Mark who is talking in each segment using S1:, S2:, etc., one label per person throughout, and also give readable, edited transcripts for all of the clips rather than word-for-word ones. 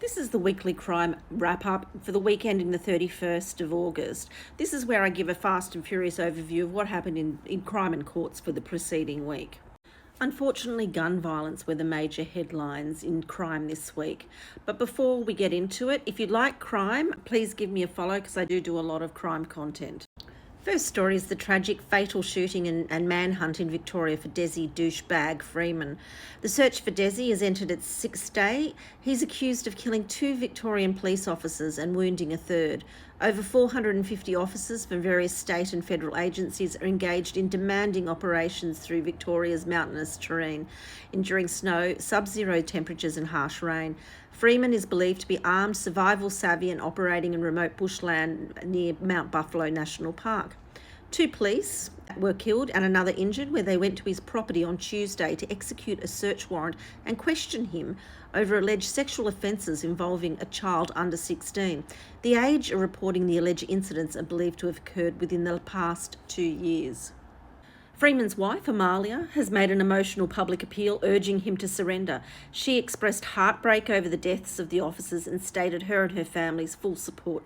S1: This is the weekly crime wrap-up for the week ending the 31st of August. This is where I give a fast and furious overview of what happened in crime and courts for the preceding week. Unfortunately, gun violence were the major headlines in crime this week. But before we get into it, if you like crime, please give me a follow because I do a lot of crime content. First story is the tragic fatal shooting and manhunt in Victoria for Dezi douchebag Freeman. The search for Dezi has entered its sixth day. He's accused of killing 2 Victorian police officers and wounding a third. Over 450 officers from various state and federal agencies are engaged in demanding operations through Victoria's mountainous terrain, enduring snow, sub-zero temperatures and harsh rain. Freeman is believed to be armed, survival savvy and operating in remote bushland near Mount Buffalo National Park. 2 police were killed and another injured where they went to his property on Tuesday to execute a search warrant and question him over alleged sexual offences involving a child under 16. The Age are reporting the alleged incidents are believed to have occurred within the past 2 years. Freeman's wife, Amalia, has made an emotional public appeal urging him to surrender. She expressed heartbreak over the deaths of the officers and stated her and her family's full support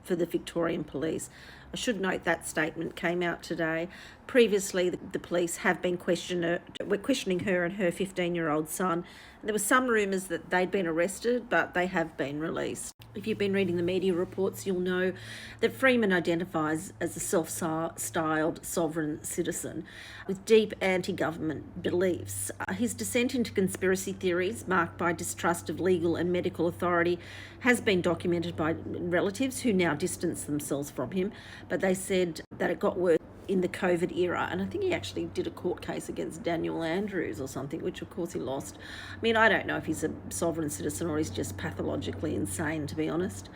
S1: for the Victorian police. I should note that statement came out today. Previously, the police have been questioning her and her 15-year-old son. There were some rumours that they'd been arrested, but they have been released. If you've been reading the media reports, you'll know that Freeman identifies as a self-styled sovereign citizen with deep anti-government beliefs. His descent into conspiracy theories, marked by distrust of legal and medical authority, has been documented by relatives who now distance themselves from him, but they said that it got worse in the COVID era, and I think he actually did a court case against Daniel Andrews or something, which of course he lost. I mean, I don't know if he's a sovereign citizen or he's just pathologically insane, to be honest.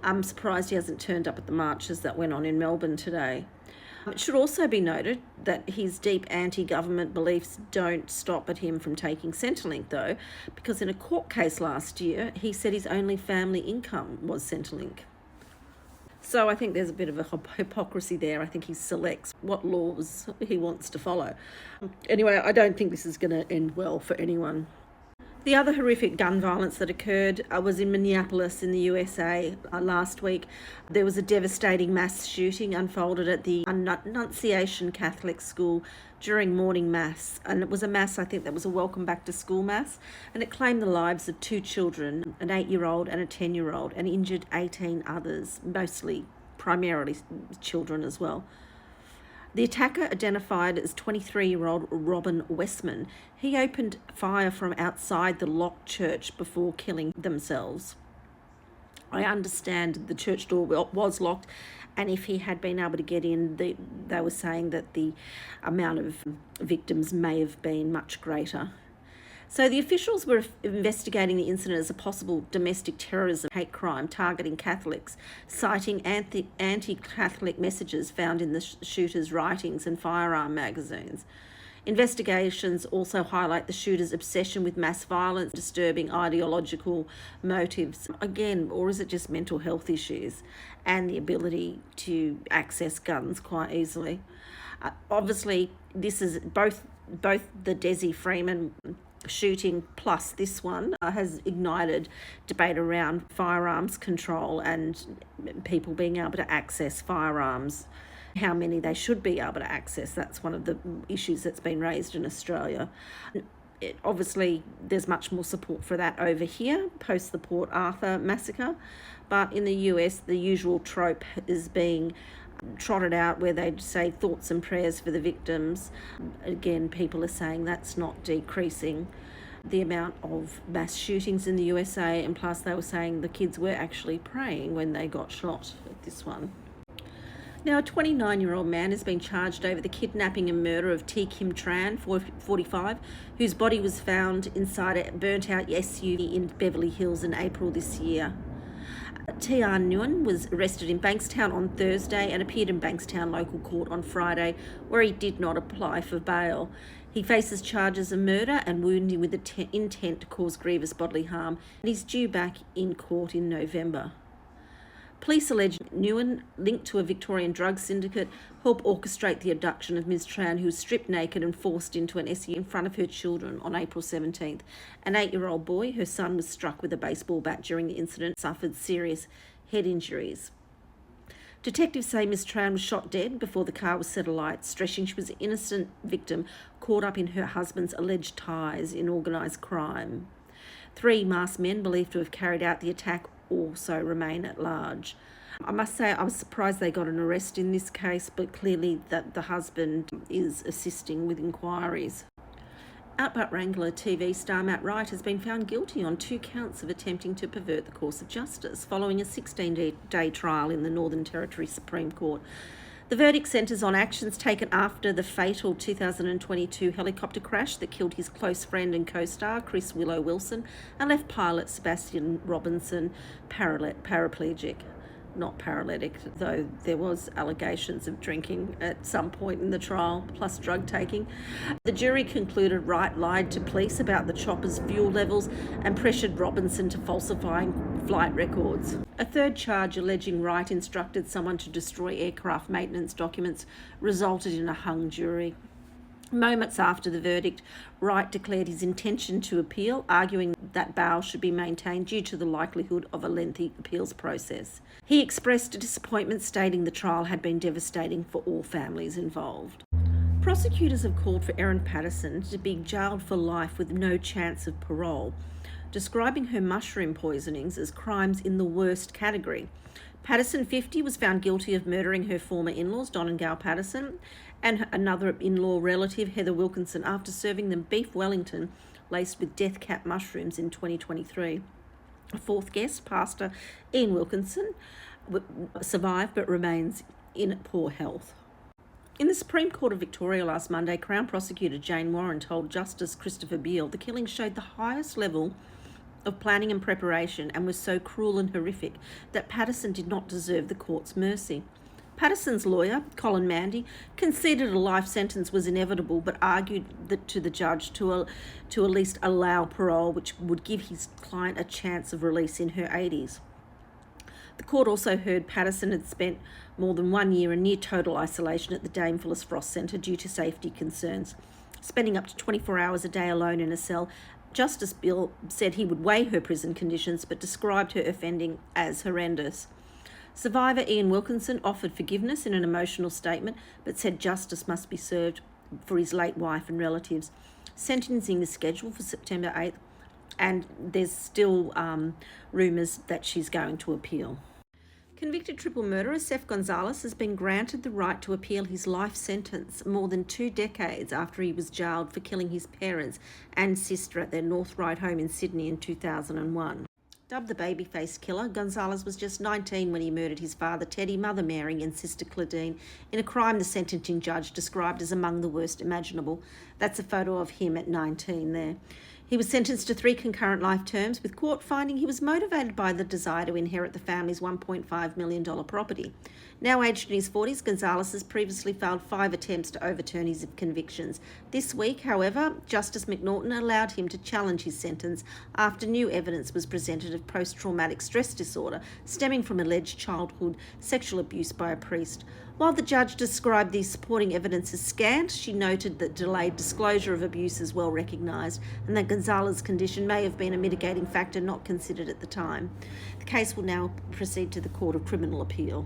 S1: I'm surprised he hasn't turned up at the marches that went on in Melbourne today. It should also be noted that his deep anti-government beliefs don't stop at him from taking Centrelink, though, because in a court case last year, he said his only family income was Centrelink. So I think there's a bit of a hypocrisy there. I think he selects what laws he wants to follow. Anyway, I don't think this is going to end well for anyone. The other horrific gun violence that occurred was in Minneapolis in the USA last week. There was a devastating mass shooting unfolded at the Annunciation Catholic School during morning mass, and it was a mass, I think, that was a welcome back to school mass, and it claimed the lives of 2 children, an 8-year-old and a 10-year-old, and injured 18 others, primarily children as well. The attacker, identified as 23-year-old Robin Westman, he opened fire from outside the locked church before killing themselves. I understand the church door was locked, and if he had been able to get in, they were saying that the amount of victims may have been much greater. So the officials were investigating the incident as a possible domestic terrorism hate crime targeting Catholics, citing anti-Catholic messages found in the shooter's writings and firearm magazines. Investigations also highlight the shooter's obsession with mass violence, disturbing ideological motives, again, or is it just mental health issues, and the ability to access guns quite easily. Obviously, this is both the Dezi Freeman shooting plus this one has ignited debate around firearms control and people being able to access firearms, how many they should be able to access. That's one of the issues that's been raised in Australia. Obviously, there's much more support for that over here, post the Port Arthur massacre, but in the US, the usual trope is being trotted out where they say thoughts and prayers for the victims. Again, people are saying that's not decreasing the amount of mass shootings in the USA, and plus they were saying the kids were actually praying when they got shot at this one. Now, a 29-year-old man has been charged over the kidnapping and murder of T. Kim Tran, 45, whose body was found inside a burnt-out SUV in Beverly Hills in April this year. T.R. Nguyen was arrested in Bankstown on Thursday and appeared in Bankstown local court on Friday, where he did not apply for bail. He faces charges of murder and wounding with intent to cause grievous bodily harm, and he's due back in court in November. Police allege Nguyen, linked to a Victorian drug syndicate, helped orchestrate the abduction of Ms Tran, who was stripped naked and forced into an SU in front of her children on April 17th. An 8-year-old boy, her son, was struck with a baseball bat during the incident, suffered serious head injuries. Detectives say Ms Tran was shot dead before the car was set alight, stressing she was an innocent victim caught up in her husband's alleged ties in organised crime. 3 masked men believed to have carried out the attack also remain at large. I must say I was surprised they got an arrest in this case, but clearly that the husband is assisting with inquiries. Outback Wrangler TV star Matt Wright has been found guilty on 2 counts of attempting to pervert the course of justice following a 16-day trial in the Northern Territory Supreme Court. The verdict centres on actions taken after the fatal 2022 helicopter crash that killed his close friend and co-star Chris Willow Wilson and left pilot Sebastian Robinson paraplegic. Not paralytic, though there was allegations of drinking at some point in the trial, plus drug taking. The jury concluded Wright lied to police about the chopper's fuel levels and pressured Robinson to falsifying flight records. A 3rd charge alleging Wright instructed someone to destroy aircraft maintenance documents resulted in a hung jury. Moments after the verdict, Wright declared his intention to appeal, arguing that bail should be maintained due to the likelihood of a lengthy appeals process. He expressed disappointment, stating the trial had been devastating for all families involved. Prosecutors have called for Erin Patterson to be jailed for life with no chance of parole, describing her mushroom poisonings as crimes in the worst category. Patterson, 50, was found guilty of murdering her former in-laws, Don and Gail Patterson, and another in-law relative, Heather Wilkinson, after serving them beef Wellington laced with death cap mushrooms in 2023. A 4th guest, Pastor Ian Wilkinson, survived but remains in poor health. In the Supreme Court of Victoria last Monday, Crown Prosecutor Jane Warren told Justice Christopher Beale the killing showed the highest level of planning and preparation and was so cruel and horrific that Patterson did not deserve the court's mercy. Patterson's lawyer, Colin Mandy, conceded a life sentence was inevitable, but argued to the judge to at least allow parole, which would give his client a chance of release in her 80s. The court also heard Patterson had spent more than 1 year in near total isolation at the Dame Phyllis Frost Centre due to safety concerns, spending up to 24 hours a day alone in a cell. Justice Beale said he would weigh her prison conditions, but described her offending as horrendous. Survivor Ian Wilkinson offered forgiveness in an emotional statement, but said justice must be served for his late wife and relatives. Sentencing is scheduled for September 8th, and there's still rumours that she's going to appeal. Convicted triple murderer Seth Gonzales has been granted the right to appeal his life sentence more than 2 decades after he was jailed for killing his parents and sister at their North Ryde home in Sydney in 2001. Dubbed the baby-faced killer, Gonzales was just 19 when he murdered his father Teddy, mother Mary and sister Claudine in a crime the sentencing judge described as among the worst imaginable. That's a photo of him at 19 there. He was sentenced to 3 concurrent life terms, with court finding he was motivated by the desire to inherit the family's $1.5 million property. Now aged in his 40s, Gonzales has previously failed 5 attempts to overturn his convictions. This week, however, Justice McNaughton allowed him to challenge his sentence after new evidence was presented of post-traumatic stress disorder stemming from alleged childhood sexual abuse by a priest. While the judge described the supporting evidence as scant, she noted that delayed disclosure of abuse is well recognised and that Gonzales' condition may have been a mitigating factor not considered at the time. The case will now proceed to the Court of Criminal Appeal.